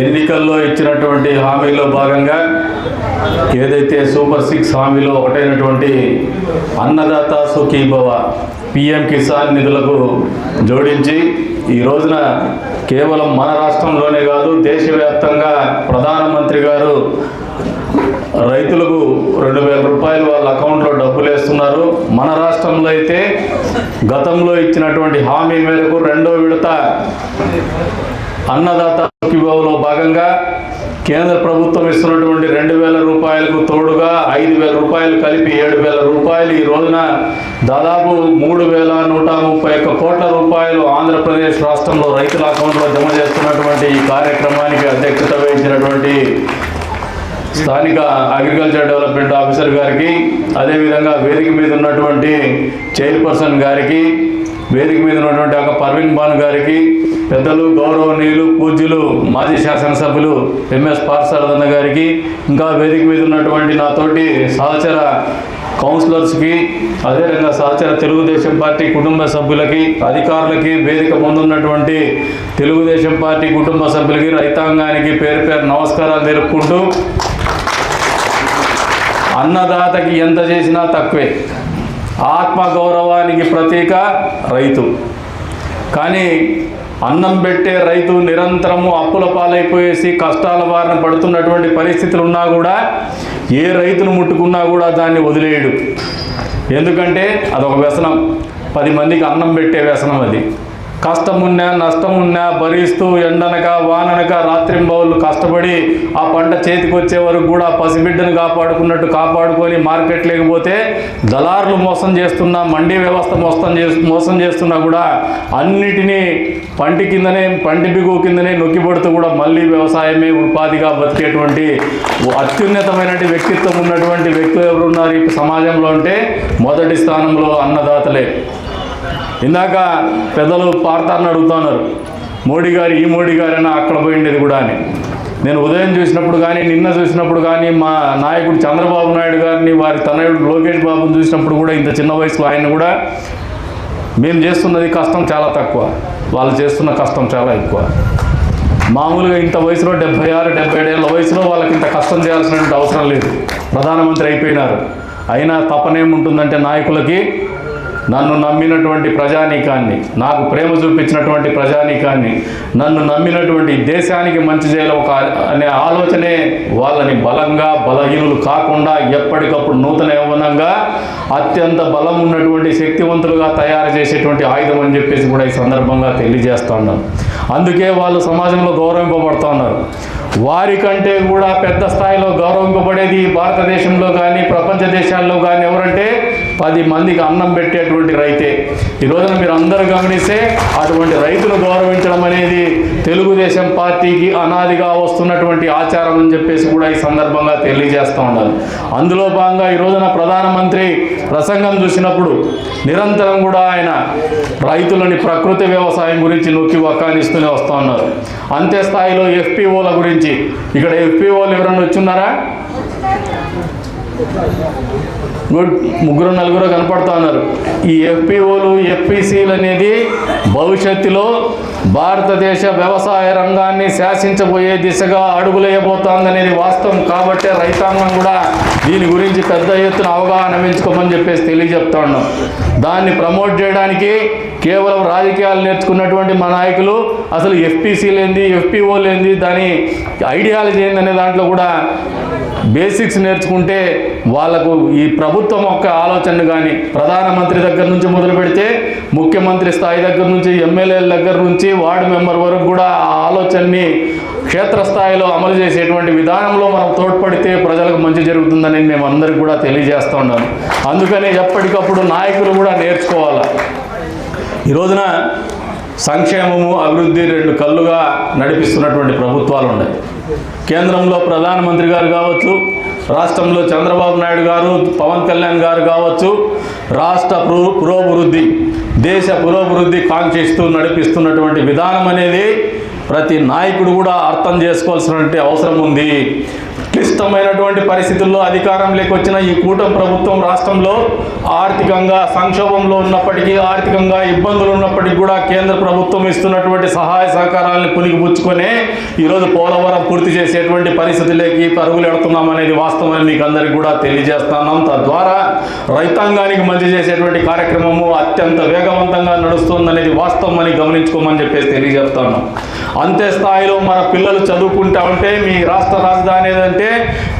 ఎన్నికల్లో ఇచ్చినటువంటి హామీలో భాగంగా ఏదైతే సూపర్ 6 హామీలో ఒకటైనటువంటి అన్నదాత సుఖీభవ పిఎం కిసాన్ నిధులకు జోడించి ఈ రోజున కేవలం మన రాష్ట్రంలోనే కాదు దేశవ్యాప్తంగా ప్రధానమంత్రి గారు రైతులకు 2,000 రూపాయలు వాళ్ళ అకౌంట్లో డబ్బులు వేస్తున్నారు. మన రాష్ట్రంలో అయితే గతంలో ఇచ్చినటువంటి హామీ మేరకు రెండో విడత అన్నదాత సుఖీభవలో భాగంగా కేంద్ర ప్రభుత్వం ఇస్తున్నటువంటి 2,000 రూపాయలకు తోడుగా 5,000 రూపాయలు కలిపి 7,000 రూపాయలు ఈ రోజున దాదాపు 3,131 కోట్ల రూపాయలు ఆంధ్రప్రదేశ్ రాష్ట్రంలో రైతుల అకౌంట్లో జమ చేస్తున్నటువంటి ఈ కార్యక్రమానికి అధ్యక్షత వహించినటువంటి స్థానిక అగ్రికల్చర్ డెవలప్మెంట్ ఆఫీసర్ గారికి, అదేవిధంగా వేదిక మీద ఉన్నటువంటి చైర్పర్సన్ గారికి, వేదిక మీద ఉన్నటువంటి ఒక పర్వీన్ బాన్ గారికి, పెద్దలు గౌరవనీయులు పూజ్యులు మాజీ శాసనసభ్యులు ఎంఎస్ పార్సారథన్న గారికి, ఇంకా వేదిక మీద ఉన్నటువంటి నాతోటి సహచర కౌన్సిలర్స్కి, అదేవిధంగా సహచర తెలుగుదేశం పార్టీ కుటుంబ సభ్యులకి, అధికారులకి, వేదిక ముందున్నటువంటి తెలుగుదేశం పార్టీ కుటుంబ సభ్యులకి, రైతాంగానికి పేరు పేరు నమస్కారాలు తెలుపుకుంటూ, అన్నదాతకి ఎంత చేసినా తక్కువే. ఆత్మగౌరవానికి ప్రతీక రైతు. కానీ అన్నం పెట్టే రైతు నిరంతరము అప్పుల పాలైపోయేసి కష్టాల బారిన పడుతున్నటువంటి పరిస్థితులు ఉన్నా కూడా ఏ రైతును ముట్టుకున్నా కూడా దాన్ని వదిలేయడు. ఎందుకంటే అదొక వ్యసనం, 10 మందికి అన్నం పెట్టే వ్యసనం. అది కష్టమున్నా నష్టమున్నా భరిస్తూ ఎండనక వాననక రాత్రింబవళ్ళు కష్టపడి ఆ పంట చేతికి వచ్చే వరకు కూడా పసిబిడ్డను కాపాడుకున్నట్టు కాపాడుకొని మార్కెట్ లేకపోతే దళారులు మోసం చేస్తున్నా, మండీ వ్యవస్థ మోసం చేస్తున్నా కూడా అన్నిటినీ పంటి బిగువ కిందనే నొక్కిపడుతూ కూడా మళ్ళీ వ్యవసాయమే ఉపాధిగా బతికేటువంటి అత్యున్నతమైనటువంటి వ్యక్తిత్వం ఉన్నటువంటి వ్యక్తులు ఎవరున్నారు ఈ సమాజంలో అంటే మొదటి స్థానంలో అన్నదాతలే. ఇందాక పెద్దలు పార్తాన్ని అడుగుతున్నారు, మోడీ గారు ఈ మోడీ గారైనా అక్కడ పోయిండేది కూడా అని. నేను ఉదయం చూసినప్పుడు కానీ నిన్న చూసినప్పుడు కానీ మా నాయకుడు చంద్రబాబు నాయుడు గారిని వారి తనయుడు లోకేష్ బాబుని చూసినప్పుడు కూడా ఇంత చిన్న వయసులో ఆయన కూడా మేము చేస్తున్నది కష్టం చాలా తక్కువ, వాళ్ళు చేస్తున్న కష్టం చాలా ఎక్కువ. మామూలుగా ఇంత వయసులో 76, 77 ఏళ్ళ వయసులో వాళ్ళకి ఇంత కష్టం చేయాల్సినటువంటి అవసరం లేదు, ప్రధానమంత్రి అయిపోయినారు. అయినా తపనేముంటుందంటే నాయకులకి నన్ను నమ్మినటువంటి ప్రజానీకాన్ని, నాకు ప్రేమ చూపించినటువంటి ప్రజానీకాన్ని, నన్ను నమ్మినటువంటి దేశానికి మంచి చేయాలి అనే ఆలోచనే వాళ్ళని బలంగా బలహీనులు కాకుండా ఎప్పటికప్పుడు నూతన యవ్వనంగా అత్యంత బలం ఉన్నటువంటి శక్తివంతులుగా తయారు చేసేటువంటి ఆయుధం అని చెప్పేసి కూడా ఈ సందర్భంగా తెలియజేస్తూ ఉన్నాను. అందుకే వాళ్ళు సమాజంలో గౌరవింపబడుతూ ఉన్నారు. వారికంటే కూడా పెద్ద స్థాయిలో గౌరవింపబడేది భారతదేశంలో కానీ ప్రపంచ దేశాల్లో కానీ ఎవరంటే 10 మందికి అన్నం పెట్టేటువంటి రైతే. ఈ రోజున మీరు అందరూ గమనిస్తే అటువంటి రైతును గౌరవించడం అనేది తెలుగుదేశం పార్టీకి అనాదిగా వస్తున్నటువంటి ఆచారం అని చెప్పేసి కూడా ఈ సందర్భంగా తెలియజేస్తూ ఉన్నారు. అందులో భాగంగా ఈ రోజున ప్రధానమంత్రి ప్రసంగం చూసినప్పుడు నిరంతరం కూడా ఆయన రైతులని ప్రకృతి వ్యవసాయం గురించి నొక్కి వక్కానిస్తూనే వస్తూ ఉన్నారు. అంతే స్థాయిలో ఎఫ్పిఓల గురించి, ఇక్కడ ఎఫ్పిఓలు ఎవరన్నా వచ్చున్నారా? గుడ్, 3-4 కనపడుతూ ఉన్నారు. ఈ ఎఫ్పిఓలు ఎఫ్పిసిలు అనేది భవిష్యత్తులో భారతదేశ వ్యవసాయ రంగాన్ని శాసించబోయే దిశగా అడుగులేయబోతోందనేది వాస్తవం. కాబట్టే రైతాంగం కూడా దీని గురించి పెద్ద ఎత్తున అవగాహన పెంచుకోమని చెప్పేసి తెలియజెప్తా ఉన్నాం. దాన్ని ప్రమోట్ చేయడానికి కేవలం రాజకీయాలు నేర్చుకున్నటువంటి మా నాయకులు అసలు ఎఫ్పిసిలు ఏంది, ఎఫ్పిఓలు ఏంది, దాని ఐడియాలజీ ఏందనే దాంట్లో కూడా బేసిక్స్ నేర్చుకుంటే వాళ్లకు ఈ ప్రభుత్వం యొక్క ఆలోచన కానీ ప్రధానమంత్రి దగ్గర నుంచి మొదలు పెడితే ముఖ్యమంత్రి స్థాయి దగ్గర నుంచి ఎమ్మెల్యేల దగ్గర నుంచి వార్డు మెంబర్ వరకు కూడా ఆ ఆలోచనని క్షేత్రస్థాయిలో అమలు చేసేటువంటి విధానంలో మనం తోడ్పడితే ప్రజలకు మంచి జరుగుతుందని మేము అందరికీ కూడా తెలియజేస్తూ ఉన్నాం. అందుకని ఎప్పటికప్పుడు నాయకులు కూడా నేర్చుకోవాలి. ఈ రోజున సంక్షేమము అభివృద్ధి 2 కళ్ళుగా నడిపిస్తున్నటువంటి ప్రభుత్వాలు ఉన్నాయి. కేంద్రంలో ప్రధానమంత్రి గారు కావచ్చు, రాష్ట్రంలో చంద్రబాబు నాయుడు గారు, పవన్ కళ్యాణ్ గారు కావచ్చు, రాష్ట్ర పురోభివృద్ధి, దేశ పురోభివృద్ధి కాంక్షిస్తూ నడిపిస్తున్నటువంటి విధానం అనేది ప్రతి నాయకుడు కూడా అర్థం చేసుకోవాల్సినటువంటి అవసరం ఉంది. క్లిష్టమైనటువంటి పరిస్థితుల్లో అధికారంలోకి వచ్చిన ఈ కూటమి ప్రభుత్వం రాష్ట్రంలో ఆర్థికంగా సంక్షోభంలో ఉన్నప్పటికీ, ఆర్థికంగా ఇబ్బందులు ఉన్నప్పటికీ కూడా కేంద్ర ప్రభుత్వం ఇస్తున్నటువంటి సహాయ సహకారాలను పునిగిపుచ్చుకొని ఈరోజు పోలవరం పూర్తి చేసేటువంటి పరిస్థితులకి పరుగులు ఎడుతున్నామనేది వాస్తవాన్ని మీకు అందరికీ కూడా తెలియజేస్తున్నాం. తద్వారా రైతాంగానికి మంచి చేసేటువంటి కార్యక్రమము అత్యంత వేగవంతంగా నడుస్తుందనేది వాస్తవం అని గమనించుకోమని చెప్పేసి తెలియజేస్తున్నాం. అంతే స్థాయిలో మన పిల్లలు చదువుకుంటా ఉంటే మీ రాష్ట్ర రాజధాని ఏదంటే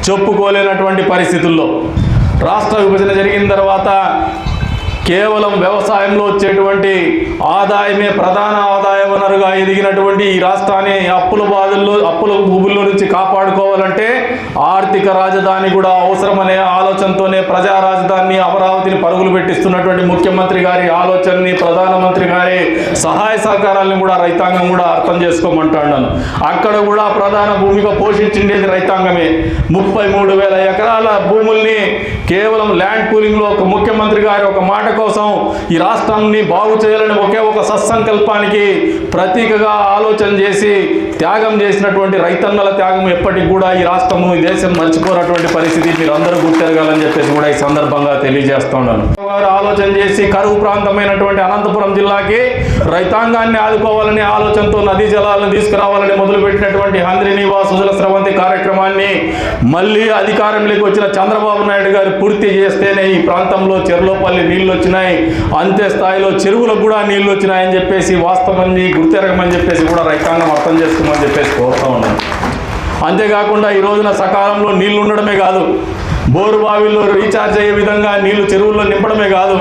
చెప్పుకోలేనటువంటి పరిస్థితుల్లో రాష్ట్ర విభజన జరిగిన తర్వాత కేవలం వ్యవసాయంలో వచ్చేటువంటి ఆదాయమే ప్రధాన ఆదాయ వనరుగా ఎదిగినటువంటి ఈ రాష్ట్రాన్ని అప్పుల ఊబుల్లో నుంచి కాపాడుకోవాలంటే ఆర్థిక రాజధాని కూడా అవసరమనే ఆలోచనతోనే ప్రజా రాజధాని అమరావతిని పరుగులు పెట్టిస్తున్నటువంటి ముఖ్యమంత్రి గారి ఆలోచనని, ప్రధానమంత్రి గారి సహాయ సహకారాలను కూడా రైతాంగం కూడా అర్థం చేసుకోమంటున్నాను. అక్కడ కూడా ప్రధాన భూమిక పోషించిండేది రైతాంగమే. 33,000 ఎకరాల భూముల్ని కేవలం ల్యాండ్ పూలింగ్లో ఒక ముఖ్యమంత్రి గారి ఒక మాట కోసం ఈ రాష్ట్రాన్ని బాగు చేయాలని ఒకే ఒక సత్సంకల్పానికి ప్రతీకగా ఆలోచన చేసి త్యాగం చేసినటువంటి రైతన్నల త్యాగం ఎప్పటికి కూడా ఈ రాష్ట్రము ఈ దేశం మర్చిపోనటువంటి పరిస్థితి మీరు అందరూ గుర్తెరగాలని చెప్పేసి కూడా ఈ సందర్భంగా తెలియజేస్తున్నాను. ఆలోచన చేసి కరువు ప్రాంతమైనటువంటి అనంతపురం జిల్లాకి రైతాంగాన్ని ఆదుకోవాలనే ఆలోచనతో నదీ జలాలను తీసుకురావాలని మొదలుపెట్టినటువంటి హంద్రి నివాస్ సుజల స్రవంతి కార్యక్రమాన్ని మళ్ళీ అధికారంలోకి వచ్చిన చంద్రబాబు నాయుడు గారు పూర్తి చేస్తేనే ఈ ప్రాంతంలో చెరువులపల్లి నీళ్లు వచ్చినాయి, అంతే స్థాయిలో చెరువులకు కూడా నీళ్లు వచ్చినాయని చెప్పేసి వాస్తవాన్ని గుర్తెరగమని చెప్పేసి కూడా రైతాంగం అర్థం చేసుకోమని చెప్పేసి కోరుతా ఉన్నాను. అంతేకాకుండా ఈ రోజున సకాలంలో నీళ్లు ఉండడమే కాదు, బోరు బావిల్లో రీఛార్జ్ అయ్యే విధంగా నీళ్లు చెరువుల్లో నింపడమే కాదు,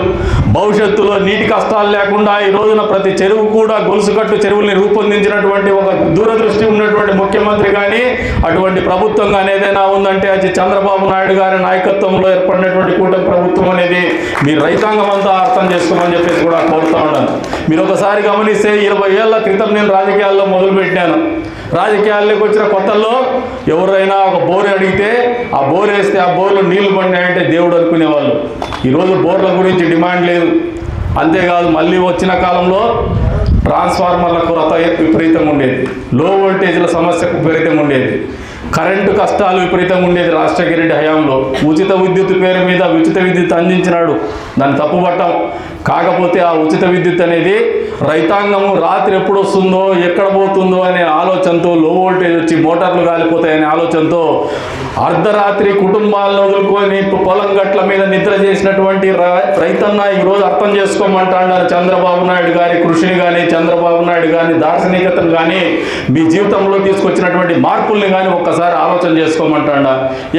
భవిష్యత్తులో నీటి కష్టాలు లేకుండా ఈ రోజున ప్రతి చెరువు కూడా గొలుసుకట్టు చెరువుల్ని రూపొందించినటువంటి ఒక దూరదృష్టి ఉన్నటువంటి ముఖ్యమంత్రి కానీ, అటువంటి ప్రభుత్వం కానీ ఏదైనా ఉందంటే అది చంద్రబాబు నాయుడు గారి నాయకత్వంలో ఏర్పడినటువంటి కూటమి ప్రభుత్వం అనేది మీరు రైతాంగం అంతా అర్థం చేసుకోమని చెప్పేసి కూడా కోరుతా ఉన్నాను. మీరు ఒకసారి గమనిస్తే 20 ఏళ్ల క్రితం నేను రాజకీయాల్లో మొదలుపెట్టాను. రాజకీయాల్లోకి వచ్చిన కొత్తల్లో ఎవరైనా ఒక బోరు అడిగితే ఆ బోరు వేస్తే ఆ బోర్లు నీళ్లు పడినాయంటే దేవుడు అనుకునేవాళ్ళు. ఈరోజు బోర్ల గురించి డిమాండ్ లేదు. అంతేకాదు మళ్ళీ వచ్చిన కాలంలో ట్రాన్స్ఫార్మర్ల కొరత విపరీతంగా ఉండేది, లో వోల్టేజ్ల సమస్య విపరీతంగా ఉండేది, కరెంటు కష్టాలు విపరీతంగా ఉండేది. రాజశేఖర రెడ్డి హయాంలో ఉచిత విద్యుత్ పేరు మీద ఉచిత విద్యుత్ అందించినాడు, దాన్ని తప్పుపట్టాం. కాకపోతే ఆ ఉచిత విద్యుత్ అనేది రైతాంగము రాత్రి ఎప్పుడు వస్తుందో ఎక్కడ పోతుందో అనే ఆలోచనతో, లో వోల్టేజ్ వచ్చి మోటార్లు కాలిపోతాయనే ఆలోచనతో అర్ధరాత్రి కుటుంబాలను వదులుకొని పొలం గట్ల మీద నిద్ర చేసినటువంటి రైతన్న ఈరోజు అర్థం చేసుకోమంటాడు. చంద్రబాబు నాయుడు గారి కృషిని కానీ, చంద్రబాబు నాయుడు గారి దార్శనికతను కానీ, మీ జీవితంలో తీసుకొచ్చినటువంటి మార్పుల్ని కానీ ఒక్కసారి ఆలోచన చేసుకోమంటాడా.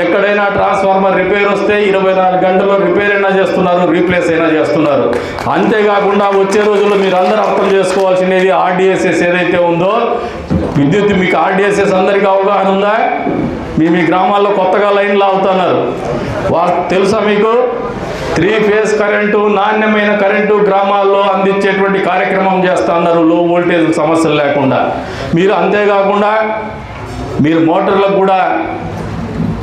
ఎక్కడైనా ట్రాన్స్ఫార్మర్ రిపేర్ వస్తే 24 గంటల్లో రిపేర్ అయినా చేస్తున్నారు, రీప్లేస్ అయినా చేస్తున్నారు. అంతేకాకుండా వచ్చే రోజుల్లో మీరు అందరూ అర్థం చేసుకోవాల్సినది ఆర్డీఎస్ఎస్ ఏదైతే ఉందో విద్యుత్, మీకు ఆర్డీఎస్ఎస్ అందరికీ అవగాహన ఉందా? మీ గ్రామాల్లో కొత్తగా లైన్లు అవుతున్నారు, తెలుసా మీకు? 3 ఫేజ్ కరెంటు, నాణ్యమైన కరెంటు గ్రామాల్లో అందించేటువంటి కార్యక్రమం చేస్తున్నారు, లో వోల్టేజ్ సమస్యలు లేకుండా. మీరు అంతేకాకుండా మీరు మోటార్లకు కూడా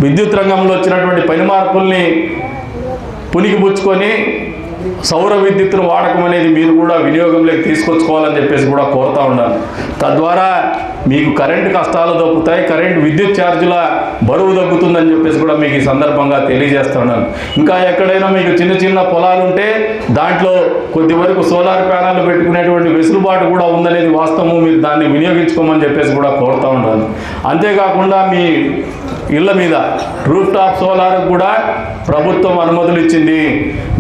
విద్యుత్ రంగంలో వచ్చినటువంటి పని మార్పుల్ని పునికిపుచ్చుకొని సౌర విద్యుత్తును వాడకం అనేది మీరు కూడా వినియోగంలోకి తీసుకొచ్చుకోవాలని చెప్పేసి కూడా కోరుతా ఉన్నాను. తద్వారా మీకు కరెంటు కష్టాలు తగ్గుతాయి, కరెంటు విద్యుత్ ఛార్జీల బరువు తగ్గుతుందని చెప్పేసి కూడా మీకు ఈ సందర్భంగా తెలియజేస్తున్నాను. ఇంకా ఎక్కడైనా మీకు చిన్న చిన్న పొలాలు ఉంటే దాంట్లో కొద్ది వరకు సోలార్ ప్యానెల్ పెట్టుకునేటువంటి వెసులుబాటు కూడా ఉందనేది వాస్తవం. మీరు దాన్ని వినియోగించుకోమని చెప్పేసి కూడా కోరుతా ఉన్నాను. అంతేకాకుండా మీ ఇళ్ల మీద రూఫ్ టాప్ సోలార్ కూడా ప్రభుత్వం అనుమతులు ఇచ్చింది.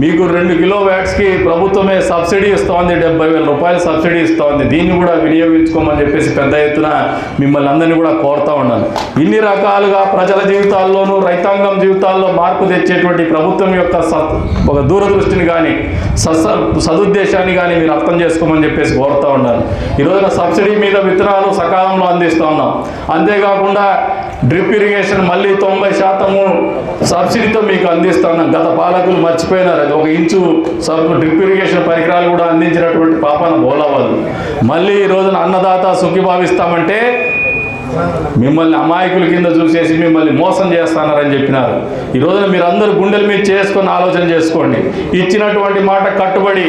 మీకు 2 కిలోవాట్స్కి ప్రభుత్వమే సబ్సిడీ ఇస్తోంది, 70,000 రూపాయలు సబ్సిడీ ఇస్తోంది. దీన్ని కూడా వినియోగించుకోమని చెప్పేసి పెద్ద ఎత్తున మిమ్మల్ని అందరినీ కూడా కోరుతా ఉన్నాను. ఇన్ని రకాలుగా ప్రజల జీవితాల్లోనూ రైతాంగం జీవితాల్లో మార్పు తెచ్చేటువంటి ప్రభుత్వం యొక్క ఒక దూరదృష్టిని కానీ సదుద్దేశాన్ని కానీ మీరు అర్థం చేసుకోమని చెప్పేసి కోరుతా ఉన్నాను. ఈరోజున సబ్సిడీ మీద విత్తనాలు సకాలంలో అందిస్తూ ఉన్నాం. అంతేకాకుండా డ్రిప్ ఇరిగేషన్ మళ్ళీ 90% సబ్సిడీతో మీకు అందిస్తాను. గత పాలకులు మర్చిపోయినారు, అది 1 ఇంచు డ్రిప్ ఇరిగేషన్ పరికరాలు కూడా అందించినటువంటి పాపన బోలవాళ్ళు. మళ్ళీ ఈ రోజున అన్నదాత సుఖీభావిస్తామంటే మిమ్మల్ని అమాయకుల కింద చూసేసి మిమ్మల్ని మోసం చేస్తున్నారని చెప్పినారు. ఈ రోజున మీరు అందరూ గుండెల మీద చేసుకొని ఆలోచన చేసుకోండి. ఇచ్చినటువంటి మాట కట్టుబడి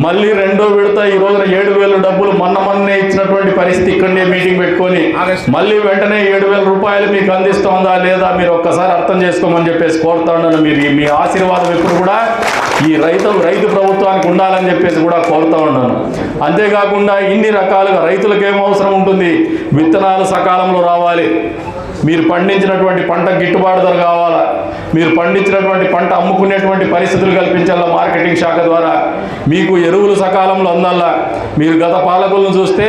మళ్ళీ రెండో విడత ఈ రోజున 7,000 డబ్బులు మొన్నే ఇచ్చినటువంటి పరిస్థితి ఇక్కడనే మీటింగ్ పెట్టుకొని మళ్ళీ వెంటనే 7,000 రూపాయలు మీకు అందిస్తోందా లేదా మీరు ఒక్కసారి అర్థం చేసుకోమని చెప్పేసి కోరుతా ఉన్నాను. మీరు మీ ఆశీర్వాదం ఎప్పుడు కూడా ఈ రైతు ప్రభుత్వానికి ఉండాలని చెప్పేసి కూడా కోరుతా ఉన్నాను. అంతేకాకుండా ఇన్ని రకాలుగా రైతులకు ఏం అవసరం ఉంటుంది? విత్తనాలు సకాలంలో రావాలి, మీరు పండించినటువంటి పంట గిట్టుబాటు ధర కావాలా, మీరు పండించినటువంటి పంట అమ్ముకునేటువంటి పరిస్థితులు కల్పించాలా మార్కెటింగ్ శాఖ ద్వారా, మీకు ఎరువులు సకాలంలో అందాలా. మీరు గత పాలకులను చూస్తే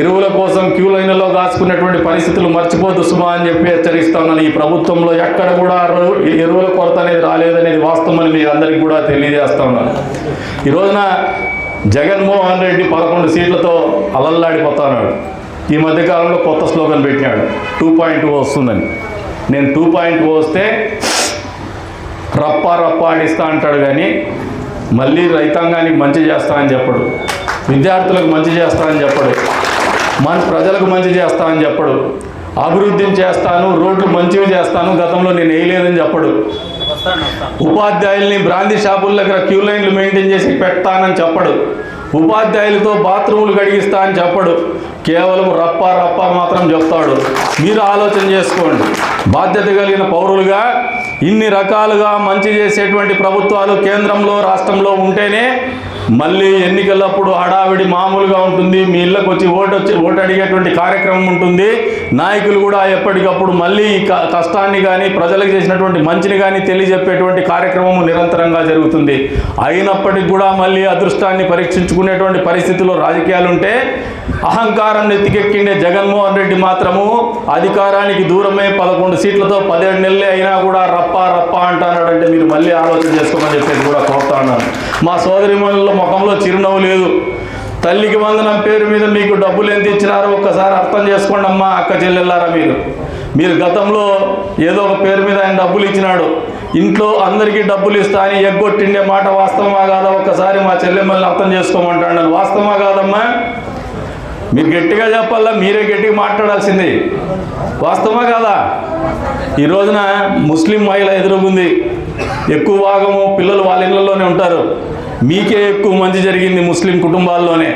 ఎరువుల కోసం క్యూ లైన్లలో కాచుకునేటువంటి పరిస్థితులు మర్చిపోతూ సుమా అని చెప్పి హెచ్చరిస్తా ఉన్నాను. ఈ ప్రభుత్వంలో ఎక్కడ కూడా ఎరువుల కొరత అనేది రాలేదనేది వాస్తవం అని మీరు అందరికీ కూడా తెలియజేస్తా ఉన్నాను. ఈ రోజున జగన్మోహన్ రెడ్డి 11 సీట్లతో అలల్లాడిపోతా ఉన్నాడు. ఈ మధ్యకాలంలో కొత్త స్లోగన్ పెట్టినాడు, 2.0 వస్తుందని. నేను 2.0 వస్తే రప్ప ఆడిస్తా అంటాడు, కానీ మళ్ళీ రైతాంగానికి మంచి చేస్తా అని చెప్పడు, విద్యార్థులకు మంచి చేస్తా అని చెప్పడు, మన ప్రజలకు మంచి చేస్తా అని చెప్పడు, అభివృద్ధిని చేస్తాను, రోడ్లు మంచివి చేస్తాను, గతంలో నేను వేయలేదని చెప్పడు, ఉపాధ్యాయుల్ని బ్రాందీ షాపుల దగ్గర క్యూ లైన్లు మెయింటైన్ చేసి పెడతానని చెప్పడు, ఉపాధ్యాయులతో బాత్రూములు కడిగిస్తా అని చెప్పడు, కేవలం రప్ప మాత్రం చెప్తాడు. మీరు ఆలోచన చేసుకోండి. బాధ్యత కలిగిన పౌరులుగా ఇన్ని రకాలుగా మంచి చేసేటువంటి ప్రభుత్వాలు కేంద్రంలో రాష్ట్రంలో ఉంటేనే మళ్ళీ ఎన్నికలప్పుడు హడావిడి మామూలుగా ఉంటుంది. మీ ఇళ్ళకు వచ్చి ఓటు అడిగేటువంటి కార్యక్రమం ఉంటుంది. నాయకులు కూడా ఎప్పటికప్పుడు మళ్ళీ కష్టాన్ని కానీ ప్రజలకు చేసినటువంటి మంచిని కానీ తెలియజెప్పేటువంటి కార్యక్రమం నిరంతరంగా జరుగుతుంది. అయినప్పటికీ కూడా మళ్ళీ అదృష్టాన్ని పరీక్షించుకునేటువంటి పరిస్థితుల్లో రాజకీయాలు ఉంటే అహంకారం నెత్తికెక్కిండే జగన్మోహన్ రెడ్డి మాత్రము అధికారానికి దూరమే 11 సీట్లతో 17 నెలలే అయినా కూడా రప్ప అంటున్నాడంటే మీరు మళ్ళీ ఆలోచన చేసుకోమని చెప్పేసి కూడా కోరుతా ఉన్నాను. మా సోదరిమణుల ముఖంలో చిరునవ్వు లేదు. తల్లికి వందనం పేరు మీద మీకు డబ్బులు ఎంత ఇచ్చినారో ఒక్కసారి అర్థం చేసుకోండి అమ్మా, అక్క చెల్లెళ్ళారా. మీరు గతంలో ఏదో ఒక పేరు మీద ఆయన డబ్బులు ఇచ్చినాడు, ఇంట్లో అందరికీ డబ్బులు ఇస్తా అని ఎగ్గొట్టిండే మాట వాస్తవమా కాదా? ఒక్కసారి మా చెల్లెమ్మల్ని అర్థం చేసుకోమంటాను. వాస్తవమా కాదమ్మా? మీరు గట్టిగా చెప్పాలా, మీరే గట్టిగా మాట్లాడాల్సింది. వాస్తవమా కాదా? ఈ రోజున ముస్లిం మహిళ ఎదురుగుంది, ఎక్కువ భాగము పిల్లలు వాళ్ళ ఇళ్లలోనే ఉంటారు. మీకే ఎక్కువ మంచి జరిగింది ముస్లిం కుటుంబాల్లోనే.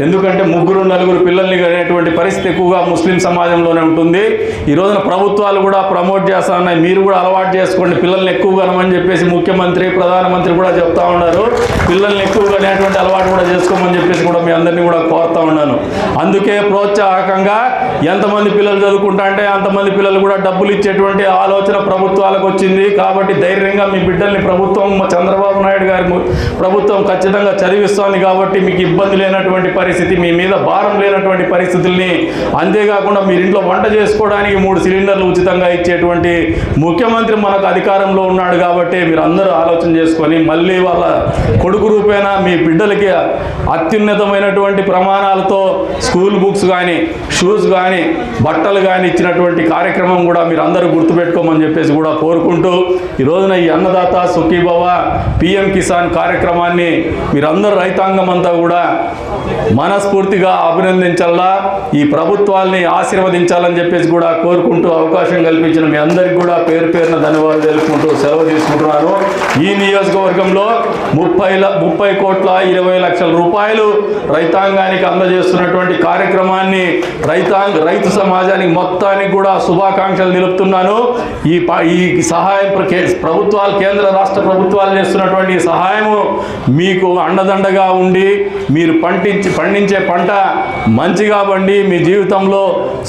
ఎందుకంటే 3-4 పిల్లల్ని అనేటువంటి పరిస్థితి ఎక్కువగా ముస్లిం సమాజంలోనే ఉంటుంది. ఈ రోజున ప్రభుత్వాలు కూడా ప్రమోట్ చేస్తా ఉన్నాయి. మీరు కూడా అలవాటు చేసుకోండి, పిల్లల్ని ఎక్కువ కనమని చెప్పేసి ముఖ్యమంత్రి ప్రధానమంత్రి కూడా చెప్తా ఉన్నారు. పిల్లల్ని ఎక్కువగా అనేటువంటి అలవాటు కూడా చేసుకోమని చెప్పేసి కూడా మీ అందరినీ కూడా కోరుతా ఉన్నాను. అందుకే ప్రోత్సాహకంగా ఎంతమంది పిల్లలు చదువుకుంటా అంటే అంతమంది పిల్లలు కూడా డబ్బులు ఇచ్చేటువంటి ఆలోచన ప్రభుత్వాలకు వచ్చింది. కాబట్టి ధైర్యంగా మీ బిడ్డల్ని ప్రభుత్వం చంద్రబాబు నాయుడు గారి ప్రభుత్వం ఖచ్చితంగా చదివిస్తోంది. కాబట్టి మీకు ఇబ్బంది లేనటువంటి పరిస్థితి, మీ మీద భారం లేనటువంటి పరిస్థితుల్ని, అంతేకాకుండా మీరు ఇంట్లో వంట చేసుకోవడానికి 3 సిలిండర్లు ఉచితంగా ఇచ్చేటువంటి ముఖ్యమంత్రి మనకు అధికారంలో ఉన్నాడు. కాబట్టి మీరు అందరూ ఆలోచన చేసుకొని మళ్ళీ వాళ్ళ కొడుకు రూపేణా మీ బిడ్డలకి అత్యున్నతమైనటువంటి ప్రమాణాలతో స్కూల్ బుక్స్ కానీ షూస్ కానీ బట్టలు కానీ ఇచ్చినటువంటి కార్యక్రమం కూడా మీరు అందరూ గుర్తుపెట్టుకోమని చెప్పేసి కూడా కోరుకుంటూ, ఈ రోజున ఈ అన్నదాత సుఖీభవ PM కిసాన్ కార్యక్రమాన్ని మీరందరూ రైతాంగం అంతా కూడా మనస్ఫూర్తిగా అభినందించాలా, ఈ ప్రభుత్వాల్ని ఆశీర్వదించాలని చెప్పేసి కూడా కోరుకుంటూ అవకాశం కల్పించిన మీ అందరికీ కూడా పేరు పేరున ధన్యవాదాలు తెలుపుకుంటూ సెలవు తీసుకుంటున్నాను. ఈ నియోజకవర్గంలో 30 కోట్ల 20 లక్షల రూపాయలు రైతాంగానికి అందజేస్తున్నటువంటి కార్యక్రమాన్ని రైతు సమాజానికి మొత్తానికి కూడా శుభాకాంక్షలు తెలుపుతున్నాను. ఈ సహాయం ప్రభుత్వాలు కేంద్ర రాష్ట్ర ప్రభుత్వాలు చేస్తున్నటువంటి సహాయము మీకు అండదండగా ఉండి మీరు పండించే పంట మంచిగా పండి మీ జీవితంలో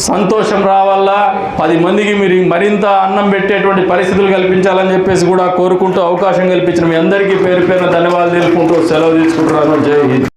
సంతోషం రావాలా, 10 మందికి మీరు మరింత అన్నం పెట్టేటువంటి పరిస్థితులు కల్పించాలని చెప్పేసి కూడా కోరుకుంటూ అవకాశం కల్పించిన మీ అందరికీ పేరు పేరున ధన్యవాదాలు తెలుపుకుంటూ సెలవు తీసుకుంటున్నాను. జై హింద్.